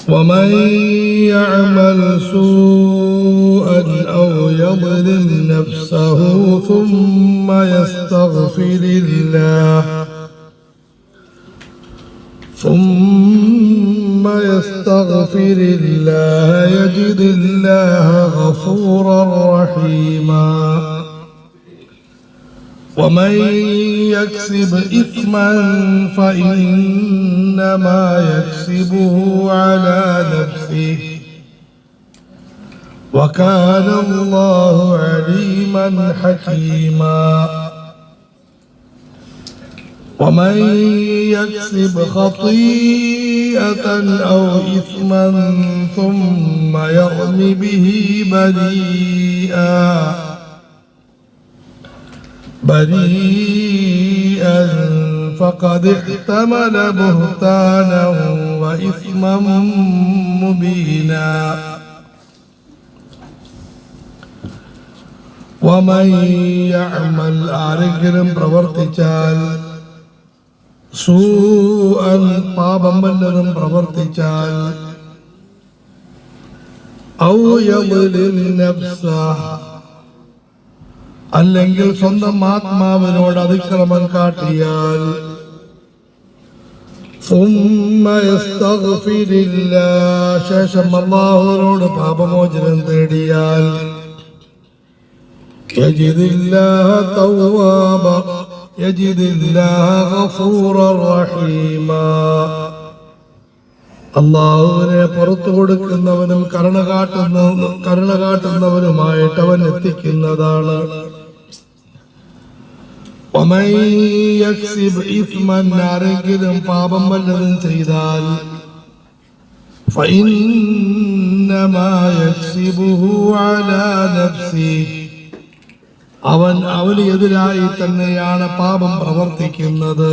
ومن يعمل سوءا أو يظلم نفسه ثم يستغفر الله يجد الله غفورا رحيما ومن يكسب إثما فإنما يكسبه على نفسه وكان الله عليما حكيما ومن يكسب خطيئة أو إثما ثم يرم به بريئا فقد احتمل بهتانا وإثما مبينا ومن يعمل ആരെങ്കിലും പ്രവർത്തിച്ചാൽ സൂഅൻ പാപം വല്ലതും പ്രവർത്തിച്ചാൽ ഔ യദ്ലിം നഫ്സഹു അല്ലെങ്കിൽ സ്വന്തം ആത്മാവിനോട് അതിക്രമം കാട്ടിയാൽ ശേഷം അല്ലാഹുവിനോട് പാപമോചനം തേടിയാൽ അല്ലാഹുവിനെ പുറത്തു കൊടുക്കുന്നവനും കരുണ കാട്ടുന്നവനുമായിട്ട് അവൻ എത്തിക്കുന്നതാണ്. ആരെങ്കിലും പാപം വല്ലതും ചെയ്താൽ അവന് എതിരായി തന്നെയാണ് പാപം പ്രവർത്തിക്കുന്നത്.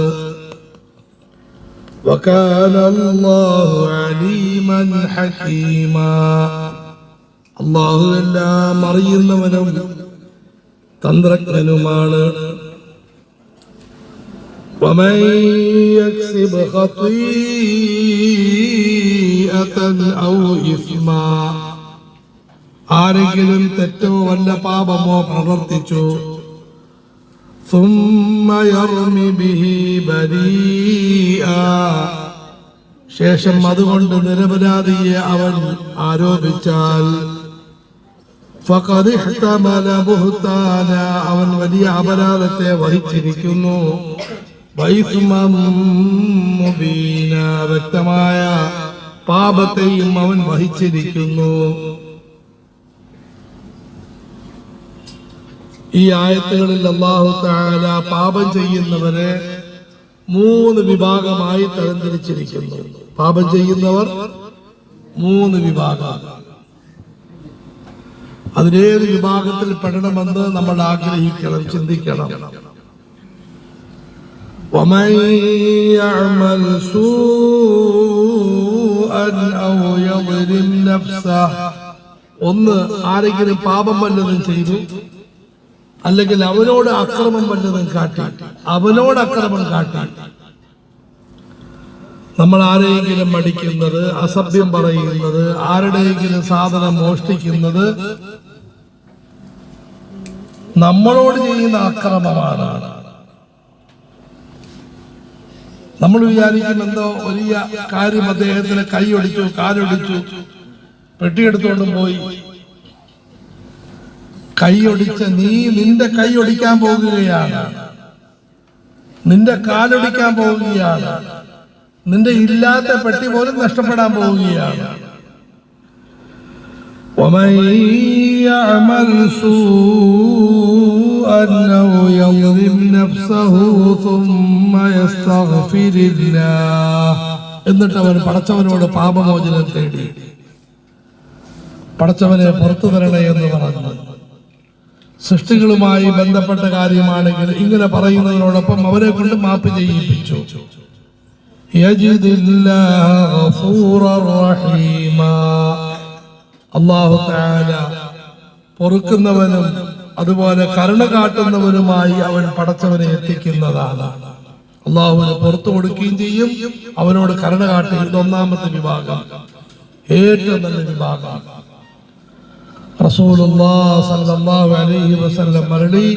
അല്ലാഹു എല്ലാം അറിയുന്നവനും തന്ത്രജ്ഞനുമാണ്. ومن يكسب خطيئة أو إثما ആരെങ്കിലും തെറ്റോ വല്ല പാപമോ പ്രവർത്തിച്ചു ثم يرم به بريئا ശേഷം അതുകൊണ്ട് നിരപരാധിയെ അവൻ ആരോപിച്ചാൽ فقد احتمل بهتانا അവൻ വലിയ അപരാധത്തെ വഹിച്ചിരിക്കുന്നു. വ്യക്തമായ പാപത്തെയും അവൻ വഹിച്ചിരിക്കുന്നു. ഈ ആയത്തുകളിൽ അല്ലാഹു തആല പാപം ചെയ്യുന്നവരെ 3 വിഭാഗമായി തരംതിരിച്ചിരിക്കുന്നു. പാപം ചെയ്യുന്നവർ 3 വിഭാഗം. അതിലേത് വിഭാഗത്തിൽ പെടണമെന്ന് നമ്മൾ ആഗ്രഹിക്കണം, ചിന്തിക്കണം. ومن يعمل سوءا أو يظلم نفسه ആരെങ്കിലും പാപം വല്ലതും ചെയ്തു അല്ലെങ്കിൽ അവനോട് അക്രമം വല്ലതും കാട്ടി നമ്മൾ ആരെയെങ്കിലും മടിക്കുന്നത്, അസഭ്യം പറയുന്നത്, ആരുടെയെങ്കിലും സാധനം മോഷ്ടിക്കുന്നത് നമ്മളോട് ചെയ്യുന്ന അക്രമമാണ്. നമ്മൾ വിചാരിക്കും എന്തോ വലിയ കാര്യം, അദ്ദേഹത്തിന് കൈയൊടിച്ചു, കാലൊടിച്ചു, പെട്ടിയെടുത്തോണ്ടും പോയി. കൈയൊടിച്ച നിന്റെ കൈയൊടിക്കാൻ പോകുകയാണ്, നിന്റെ കാലൊടിക്കാൻ പോവുകയാണ്, നിന്റെ ഇല്ലാത്ത പെട്ടി പോലും നഷ്ടപ്പെടാൻ പോവുകയാണ്. ومن يعمل سوءا أو يظلم نفسه ثم يستغفر الله എന്നിട്ട് അവൻ പടച്ചവനോട് പാപമോചനം തേടി, പടച്ചവനെ പുറത്തു തരണേ എന്ന് പറഞ്ഞു. സൃഷ്ടികളുമായി ബന്ധപ്പെട്ട കാര്യമാണെങ്കിൽ ഇങ്ങനെ പറയുന്നതിനോടൊപ്പം അവരെ കൊണ്ട് മാപ്പ് ചെയ്യിപ്പിച്ചു. അല്ലാഹു തആല പൊറുക്കുന്നവനും അതുപോലെ കരുണ കാട്ടുന്നവനുമായി അവൻ പടച്ചവനെ എത്തിക്കുന്നതാണ്. അല്ലാഹുവിന് പുറത്തു കൊടുക്കുകയും ചെയ്യും, അവനോട് കരുണ കാട്ടി. ഇത് 1-ാമത്തെ വിഭാഗം. ഏറ്റവും നല്ല വിഭാഗം. റസൂലുള്ളാഹി സ്വല്ലല്ലാഹു അലൈഹി വസല്ലം മറുപടി,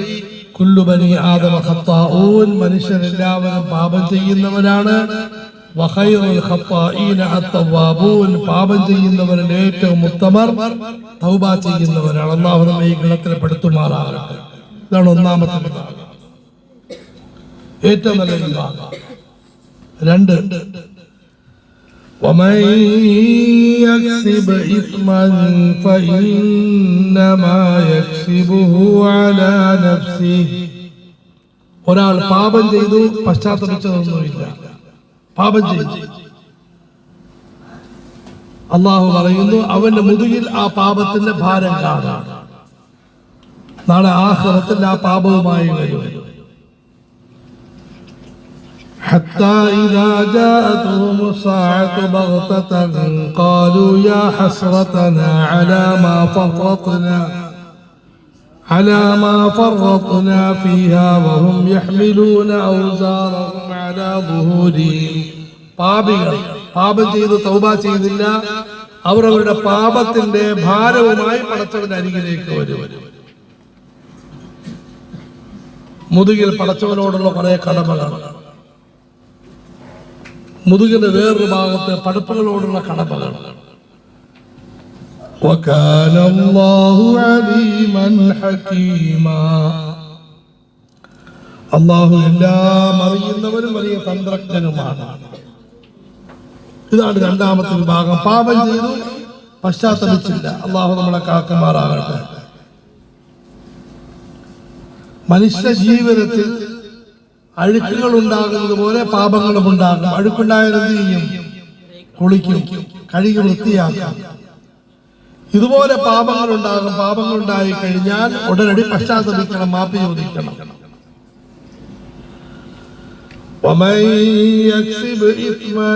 കുല്ലു ബനി ആദമ ഖത്താഊൻ, മനുഷ്യരെല്ലാവരും പാപം ചെയ്യുന്നവരാണ്. വഖൈറുൽ ഖത്താഈന അത്തവ്വാബൂൻ, പാപം ചെയ്യുന്നവരിൽ ഏറ്റവും ഉത്തമർ തൗബ ചെയ്യുന്നവരാണ്. അല്ലാഹു നമ്മെ ഈ ഗണത്തിൽ പെടുത്തുമാറാകട്ടെ. ഇതാണ് ഒന്നാമത്തെ വിഭാഗം, ഏറ്റവും നല്ല വിഭാഗം. രണ്ട്, ومن يكسب إثما فإنما يكسبه على نفسه. ഒരാൾ പാപം ചെയ്തു, പശ്ചാത്തപിച്ചതൊന്നുമില്ല, പാപം ചെയ്തു, അല്ലാഹു പറയുന്നു അവന്റെ മുതുകിൽ ആ പാപത്തിന്റെ ഭാരം കാണാം. നാളെ ആഖിറത്തിൽ ആ പാപവുമായി വരും. حتى إذا جاءتهم الساعة بغتة قالوا يا حسرتنا على ما فرطنا فيها وهم يحملون أوزارهم على ظهورهم. പാപികൾ പാപം ചെയ്തു തൗബ ചെയ്തില്ല, അവർ അവരുടെ പാപത്തിന്റെ ഭാരവുമായി പടച്ചവന്റെ അരികിലേക്ക് വരും. മുതുകിൽ പടച്ചവനോടുള്ള കുറെ കടമകളാണ്, മുതുകിന്റെ വേറൊരു ഭാഗത്ത് പടുപ്പുകളോടുള്ള കടമകൾ. وَكَانَ اللَّهُ عَلِيمًا حَكِيمًا. അല്ലാഹു എല്ലാം അറിയുന്നവരും വലിയ തന്ത്രജ്ഞനുമാണ്. ഇതാണ് രണ്ടാമത്തെ വിഭാഗം. പാപം ചെയ്തു, പശ്ചാത്തപിച്ചില്ല. അല്ലാഹു നമ്മളെ കാക്കുമാറാകട്ടെ. മനുഷ്യ ജീവിതത്തിൽ അഴുക്കുകൾ ഉണ്ടാകുന്നത് പോലെ പാപങ്ങളും ഉണ്ടാകും. അഴുക്കുണ്ടായാൽ എന്ത് ചെയ്യും? കുളിക്കും, കഴുകി വൃത്തിയാക്കാം. ഇതുപോലെ പാപങ്ങൾ ഉണ്ടാകും. പാപങ്ങൾ ഉണ്ടായി കഴിഞ്ഞാൽ ഉടനടി പശ്ചാത്തപിക്കണം, മാപ്പ് ചോദിക്കണം. ومن يكسب إثما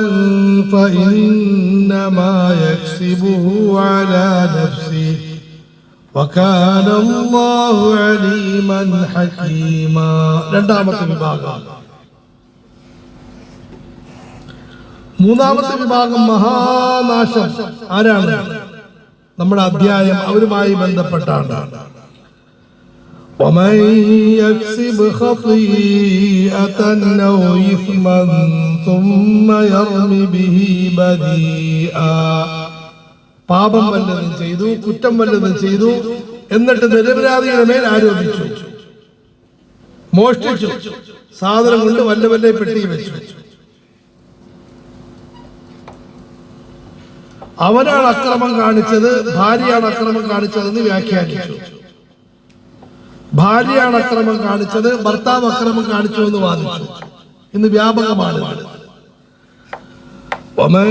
فإنما يكسبه على نفسه وكان الله عليما حكيما. രണ്ടാമത്തെ വിഭാഗം. മൂന്നാമത്തെ വിഭാഗം മഹാനാശം. ആരാണ്? നമ്മുടെ അധ്യായം അവരുമായി ബന്ധപ്പെട്ടാണ്. ومن يكسب خطيئة أو إثما ثم يرم به بريئا. പാപം വല്ലതും ചെയ്തു, കുറ്റം വല്ലതും ചെയ്തു, എന്നിട്ട് നിരപരാധിയുടെ മേൽ ആരോപിച്ചു. മോഷ്ടിച്ചു, സാധനം കൊണ്ട് വല്ല പെട്ടി വെച്ചു. അവനാണ് അക്രമം കാണിച്ചത്, ഭാര്യയാണ് അക്രമം കാണിച്ചതെന്ന് വ്യാഖ്യാനിച്ചു. ഭാര്യയാണ് അക്രമം കാണിച്ചത്, ഭർത്താവ് അക്രമം കാണിച്ചു എന്ന് വാദിച്ചു. ഇന്ന് വ്യാപകമാണ്. ومن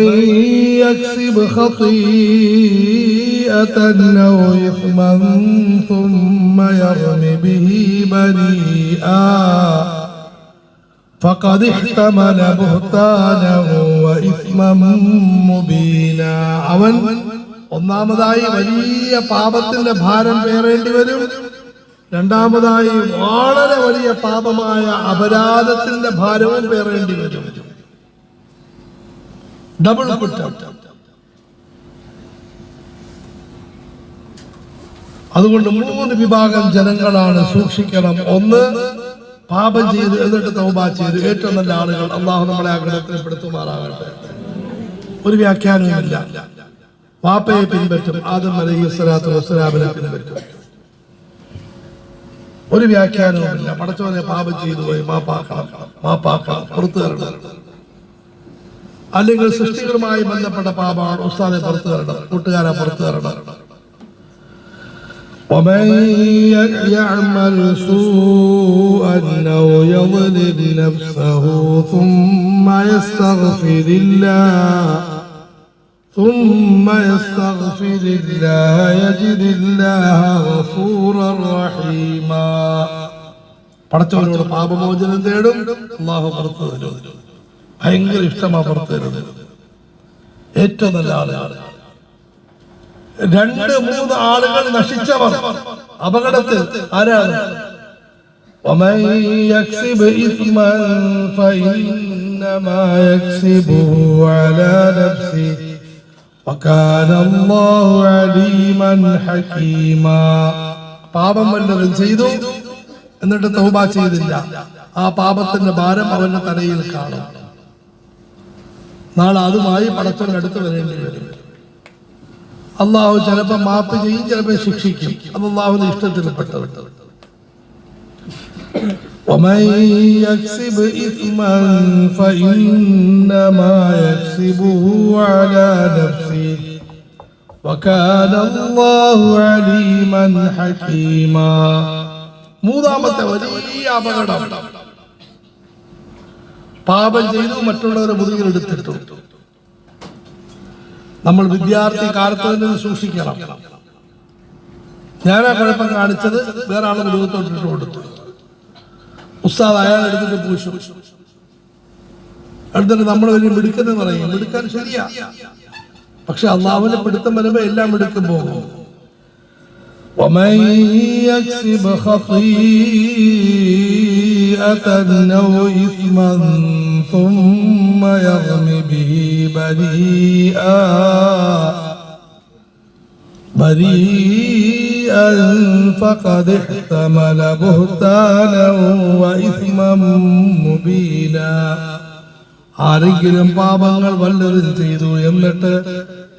يكسب خطيئة أو إثما ثم يرم به بريئا فقد احتمل بهتانا وإثما مبينا. അവൻ ഒന്നാമതായി വലിയ പാപത്തിന്റെ ഭാരം പേറേണ്ടി വരും. രണ്ടാമതായി വളരെ വലിയ പാപമായ അപരാധത്തിന്റെ ഭാരവും പേറേണ്ടി വരും. ഡബിൾ കുറ്റം. അതുകൊണ്ട് മൂന്ന് വിഭാഗം ജനങ്ങളാണ്, സൂക്ഷിക്കണം. ഒന്ന്, പാപം ചെയ്ത് എന്നിട്ട് തൗബ ചെയ്ത് ഏറ്റവും നല്ല ആളുകൾ. അള്ളാഹു നമ്മളെ ആ ഗണത്തിൽ പെടുത്തുമാറാകട്ടെ. ഒരു വ്യാഖ്യാനവുമില്ല. വാപ്പയെ പിൻപറ്റും, ആദം അലൈഹിസ്സലാത്തു വസ്സലാമിനെ പിൻപറ്റും. ഒരു വ്യാഖ്യാനവുമില്ല. പടച്ചവനെ പാപം ചെയ്തു പോയി, മാപ്പാക്കണം, പുറത്തു തരണം. അല്ലെങ്കിൽ സൃഷ്ടികളുമായി ബന്ധപ്പെട്ട പാപമാണ്, ഉസ്താദെ പുറത്തു തരണം, കൂട്ടുകാരെ പുറത്തു തരണം. ومن يعمل سوءا أو يظلم نفسه ثم يستغفر الله يجد الله غفورا رحيما. പടച്ചവനോട് പാപമോചനം തേടും, അല്ലാഹു പുറത്തു തരും. ഭയങ്കര ഇഷ്ടമാ പുറത്തു തരുന്നത്. ഏറ്റവും നല്ല ആളുകൾ. 2-3 ആളുകൾ നശിച്ചവർ അപകടത്തിൽ. ആരാണ്? ومن يكسب إثما فإنما يكسبه على نفسه വകാന അല്ലാഹു അലീമൻ ഹകീമാ. പാപം വല്ലതും ചെയ്തു എന്നിട്ട് തൗബ ചെയ്തില്ല, ആ പാപത്തിന്റെ ഭാരം അവന്റെ തലയിൽ കാണും. നാളെ അതുമായി പടച്ചവൻ അടുത്ത് വരേണ്ടി വരും. അള്ളാഹു ചിലപ്പോൾ മാപ്പ് ചെയ്യും, ചിലപ്പോൾ ശിക്ഷിക്കും. അത് അള്ളാഹുവിന്റെ ഇഷ്ടത്തിൽപ്പെട്ടത്. ومن يكسب إثما فإنما يكسبه على نفسه وكان الله عليما حكيما. മൂന്നാമത്തെ വലിയ അപകടം, പാപം ചെയ്തു മറ്റുള്ളവരെ മുതുകിലെടുത്തിട്ടു. നമ്മൾ വിദ്യാർത്ഥി കാലത്ത് നിന്ന് സൂക്ഷിക്കണം. ഞാനാ കുഴപ്പം കാണിച്ചത്, വേറെ ആളെ മുതുകത്തോട്ടിട്ട് കൊടുത്തു. ഉസ്താദ് അയാൾ എടുത്തിട്ട് പൂശു. അടുത്തിട്ട് നമ്മൾ വലിയ മിടുക്കെന്ന് പറയും. മിടുക്കാൻ ശരിയാ, പക്ഷെ അള്ളാഹുവിന്റെ പിടുത്തം വരുമ്പോ എല്ലാം മിടുക്കം പോകും. ومن يكسب خطيئة أو إثما ثم يرم به بريئا فقد احتمل بهتانا وإثما مبينا. ആരെങ്കിലും പാപങ്ങൾ വല്ലതും ചെയ്തു എന്നിട്ട്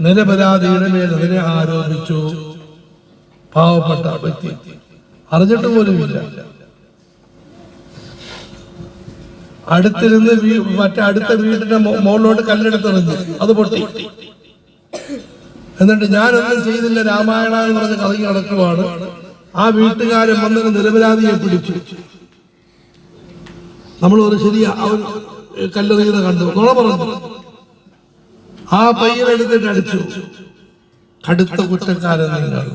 നിരപരാധിയുടെ മേൽ അതിനെ ആരോപിച്ചു, പാവപ്പെട്ട വ്യക്തി അറിഞ്ഞിട്ട് പോലുമില്ല, അടുത്തിരുന്ന് അടുത്ത വീടിന്റെ മുകളിലോട്ട് കല്ലെടുത്തെറിഞ്ഞു, അത് പൊട്ടി. എന്നിട്ട് ഞാനൊന്നും ചെയ്തില്ല രാമായണ എന്ന് പറഞ്ഞ് കറങ്ങി നടക്കുവാണ്. ആ വീട്ടുകാരൻ വന്നതിന് നിരപരാധിയെ പിടിച്ചു. നമ്മൾ ഒരു ശരിയാ, അവൻ കല്ലെറിയുന്നത് കണ്ടു, നുണ പറഞ്ഞു. ആ പയ്യനെടുത്തിട്ട് അടിച്ചു. കടുത്ത കുറ്റക്കാരൻ നിങ്ങൾ.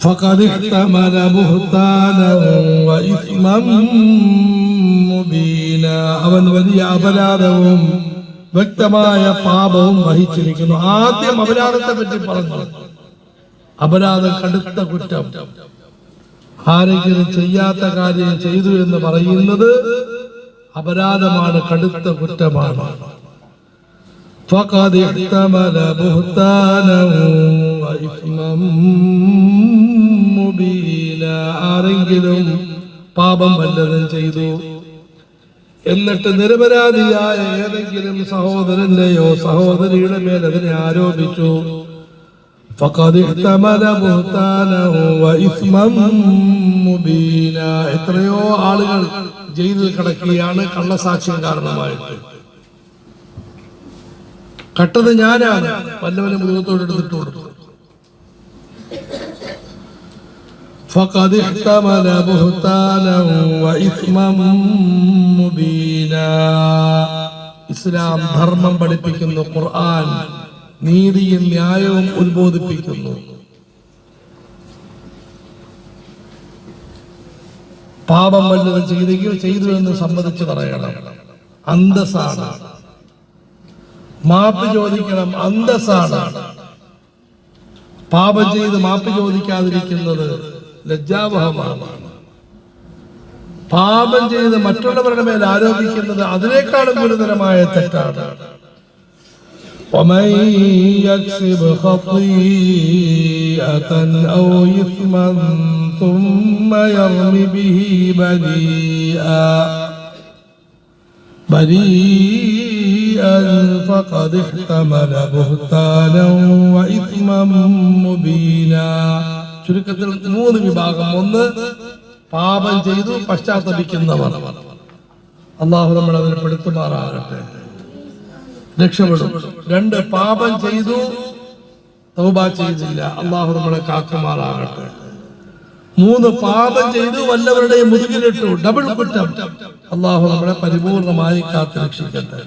فقد احتمل بهتانا وإثما مبينا. അവൻ വലിയ അപരാധവും വ്യക്തമായ പാപവും വഹിച്ചിരിക്കുന്നു. ആദ്യം അപരാധത്തെ പറ്റി പറഞ്ഞു. അപരാധം കടുത്ത കുറ്റം. ആരെങ്കിലും ചെയ്യാത്ത കാര്യം ചെയ്തു എന്ന് പറയുന്നത് അപരാധമാണ്, കടുത്ത കുറ്റമാണ്. فقد احتمل بهتانا وإثما مبينا. ആരെങ്കിലും പാപം വല്ലതും ചെയ്തു എന്നിട്ട് നിരപരാധിയായ ഏതെങ്കിലും സഹോദരന്റെയോ സഹോദരിയുടെ മേൽ അതിനെ ആരോപിച്ചു. فقد احتمل بهتانا وإثما مبينا. എത്രയോ ആളുകൾ ജയിലിൽ കിടക്കുകയാണ് കള്ളസാക്ഷ്യം കാരണമായിട്ട്. കട്ടത് ഞാനാണ്, വല്ലവനെ മുഖത്തോട് എടുത്തിട്ട് കൊടുത്തു. فقد احتمل بهتانا وإثما مبينا. ഇസ്ലാം ധർമ്മം പഠിപ്പിക്കുന്നു, ഖുർആൻ നീതിയും ന്യായവും ഉത്ബോധിപ്പിക്കുന്നു. പാപം വല്ലതും ചെയ്തെങ്കിൽ ചെയ്തു എന്ന് സമ്മതിച്ച് പറയണം, അന്തസ്സാണ്. മാപ്പ് ചോദിക്കണം, അന്തസ്സാണ്. പാപം ചെയ്ത് മാപ്പ് ചോദിക്കാതിരിക്കുന്നത് ലജ്ജാവഹമാണ്. പാപം ചെയ്ത് മറ്റുള്ളവരുടെ മേൽ ആരോപിക്കുന്നത് അതിനേക്കാളും ഗുരുതരമായ തെറ്റാണ്. ومن يكسب خطيئة أو إثما ثم يرم به بريئا فقد احتمل بهتانا وإثما مبينا. ചുരുക്കത്തിൽ 3 വിഭാഗം. 1, പാപം ചെയ്തു പശ്ചാത്തപിക്കുന്നവർ. അല്ലാഹു നമ്മളെ അതിൽ പെടുത്തുമാറാകട്ടെ, രക്ഷപ്പെടും. 2, പാപം ചെയ്തു തൗബ ചെയ്തില്ല, അല്ലാഹു നമ്മളെ കാക്കുമാറാകട്ടെ. 3, പാപം ചെയ്തു വല്ലവരുടെയും മുതുകിലിട്ടു, ഡബിൾ കുറ്റം. അല്ലാഹു നമ്മളെ പരിപൂർണമായി കാത്തുരക്ഷിക്കട്ടെ.